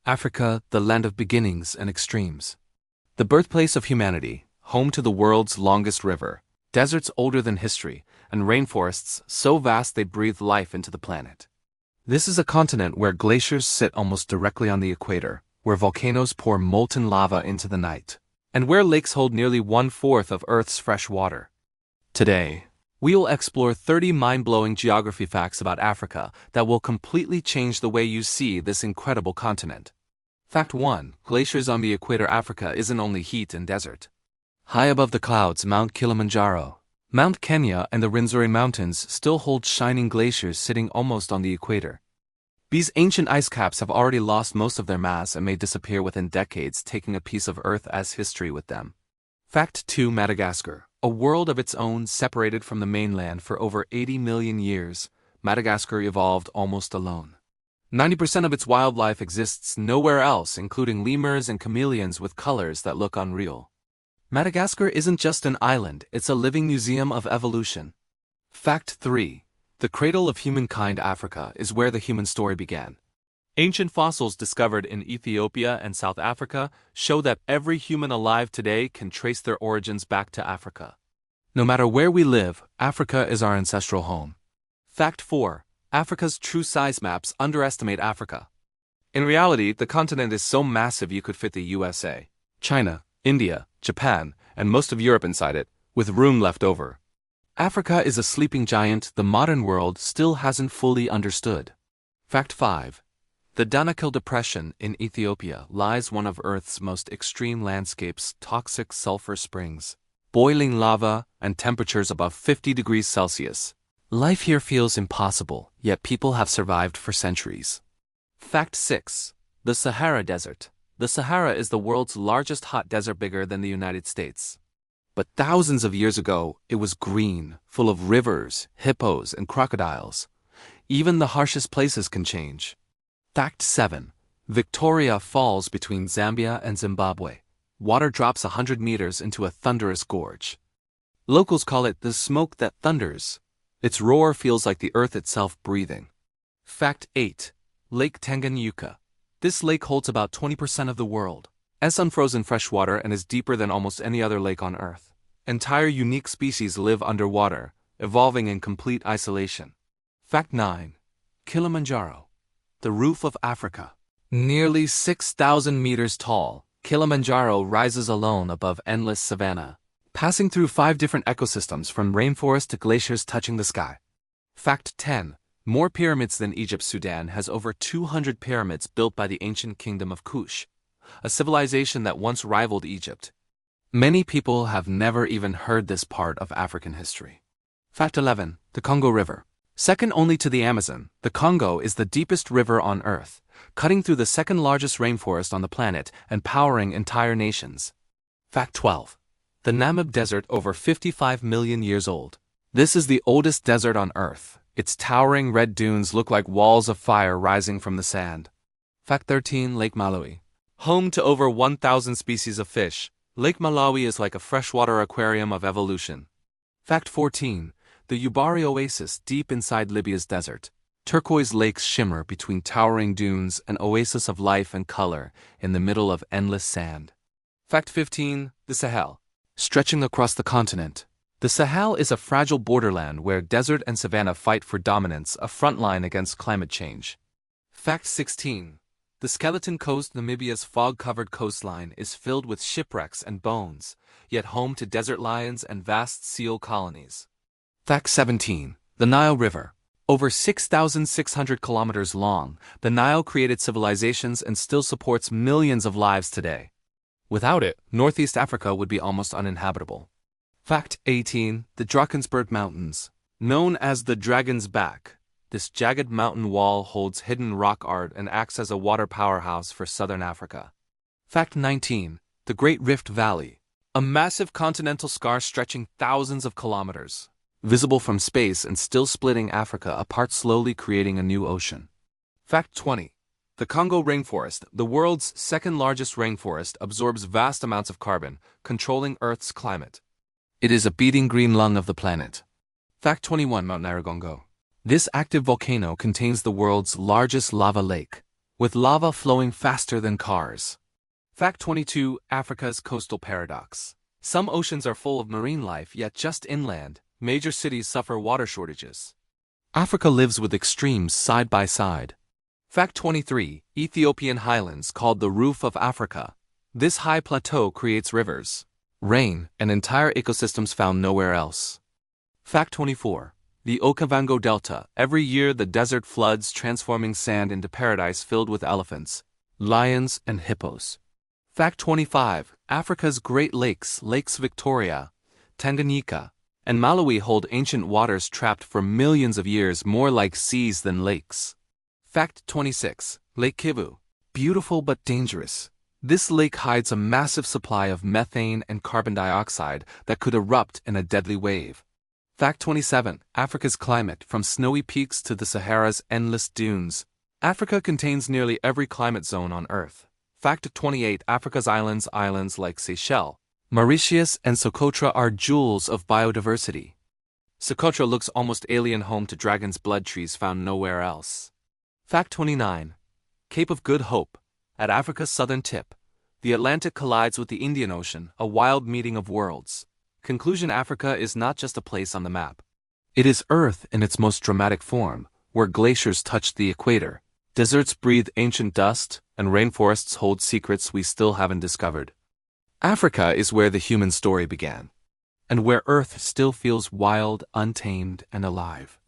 Africa, the land of beginnings and extremes. The birthplace of humanity, home to the world's longest river, deserts older than history, and rainforests so vast they breathe life into the planet. This is a continent where glaciers sit almost directly on the equator, where volcanoes pour molten lava into the night, and where lakes hold nearly 1/4 of Earth's fresh water. Today, we will explore 30 mind-blowing geography facts about Africa that will completely change the way you see this incredible continent. Fact 1. Glaciers on the equator. Africa isn't only heat and desert. High above the clouds, Mount Kilimanjaro, Mount Kenya, and the Rwenzori Mountains still hold shining glaciers sitting almost on the equator. These ancient ice caps have already lost most of their mass and may disappear within decades, taking a piece of Earth as history with them. Fact 2. Madagascar, a world of its own, separated from the mainland for over 80 million years, Madagascar evolved almost alone. 90% of its wildlife exists nowhere else, including lemurs and chameleons with colors that look unreal. Madagascar isn't just an island, it's a living museum of evolution. Fact 3. The cradle of humankind. Africa is where the human story began. Ancient fossils discovered in Ethiopia and South Africa show that every human alive today can trace their origins back to Africa. No matter where we live, Africa is our ancestral home. Fact 4. Africa's true size maps underestimate Africa. In reality, the continent is so massive you could fit the USA, China, India, Japan, and most of Europe inside it, with room left over. Africa is a sleeping giant the modern world still hasn't fully understood. Fact 5. The Danakil Depression in Ethiopia lies one of Earth's most extreme landscapes. Toxic sulfur springs, boiling lava, and temperatures above 50 degrees Celsius. Life here feels impossible, yet people have survived for centuries. Fact 6. The Sahara Desert. The Sahara is the world's largest hot desert, bigger than the United States. But thousands of years ago, it was green, full of rivers, hippos, and crocodiles. Even the harshest places can change. Fact 7. Victoria Falls between Zambia and Zimbabwe. Water drops 100 meters into a thunderous gorge. Locals call it the smoke that thunders. Its roar feels like the earth itself breathing. Fact 8. Lake Tanganyika. This lake holds about 20% of the world. It's unfrozen freshwater and is deeper than almost any other lake on Earth. Entire unique species live underwater, evolving in complete isolation. Fact 9. Kilimanjaro. The roof of Africa. Nearly 6,000 meters tall, Kilimanjaro rises alone above endless savanna, passing through 5 different ecosystems from rainforest to glaciers touching the sky. Fact 10. More pyramids than Egypt. Sudan has over 200 pyramids built by the ancient kingdom of Kush, a civilization that once rivaled Egypt. Many people have never even heard this part of African history. Fact 11. The Congo River. Second only to the Amazon, the Congo is the deepest river on Earth, cutting through the second largest rainforest on the planet and powering entire nations. Fact 12. The Namib Desert, over 55 million years old. This is the oldest desert on Earth. Its towering red dunes look like walls of fire rising from the sand. Fact 13. Lake Malawi. Home to over 1,000 species of fish, Lake Malawi is like a freshwater aquarium of evolution. Fact 14. The Ubari Oasis, deep inside Libya's desert. Turquoise lakes shimmer between towering dunes, an oasis of life and color in the middle of endless sand. Fact 15. The Sahel. Stretching across the continent. The Sahel is a fragile borderland where desert and savanna fight for dominance, a front line against climate change. Fact 16. The Skeleton Coast. Namibia's fog-covered coastline is filled with shipwrecks and bones, yet home to desert lions and vast seal colonies. Fact 17. The Nile River. Over 6,600 kilometers long, the Nile created civilizations and still supports millions of lives today. Without it, Northeast Africa would be almost uninhabitable. Fact 18. The Drakensberg Mountains. Known as the Dragon's Back, this jagged mountain wall holds hidden rock art and acts as a water powerhouse for southern Africa. Fact 19. The Great Rift Valley. A massive continental scar stretching thousands of kilometers, visible from space and still splitting Africa apart, slowly creating a new ocean. Fact 20. The Congo rainforest, the world's second largest rainforest, absorbs vast amounts of carbon, controlling Earth's climate. It is a beating green lung of the planet. Fact 21. Mount Nyiragongo. This active volcano contains the world's largest lava lake. with lava flowing faster than cars. Fact 22. Africa's coastal paradox. Some oceans are full of marine life, yet just inland, major cities suffer water shortages. Africa lives with extremes side by side. Fact 23. Ethiopian highlands, called the roof of Africa. This high plateau creates rivers, rain, and entire ecosystems found nowhere else. Fact 24. The Okavango Delta. Every year the desert floods, transforming sand into paradise filled with elephants, lions, and hippos. Fact 25. Africa's Great Lakes, Lakes Victoria, Tanganyika, and Malawi hold ancient waters trapped for millions of years, more like seas than lakes. Fact 26. Lake Kivu. Beautiful but dangerous. This lake hides a massive supply of methane and carbon dioxide that could erupt in a deadly wave. Fact 27. Africa's climate, from snowy peaks to the Sahara's endless dunes. Africa contains nearly every climate zone on Earth. Fact 28. Africa's islands like Seychelles, Mauritius, and Socotra are jewels of biodiversity. Socotra looks almost alien, home to dragon's blood trees found nowhere else. Fact 29. Cape of Good Hope. At Africa's southern tip, the Atlantic collides with the Indian Ocean, a wild meeting of worlds. Conclusion: Africa is not just a place on the map. It is Earth in its most dramatic form, where glaciers touch the equator, deserts breathe ancient dust, and rainforests hold secrets we still haven't discovered. Africa is where the human story began, and where Earth still feels wild, untamed, and alive.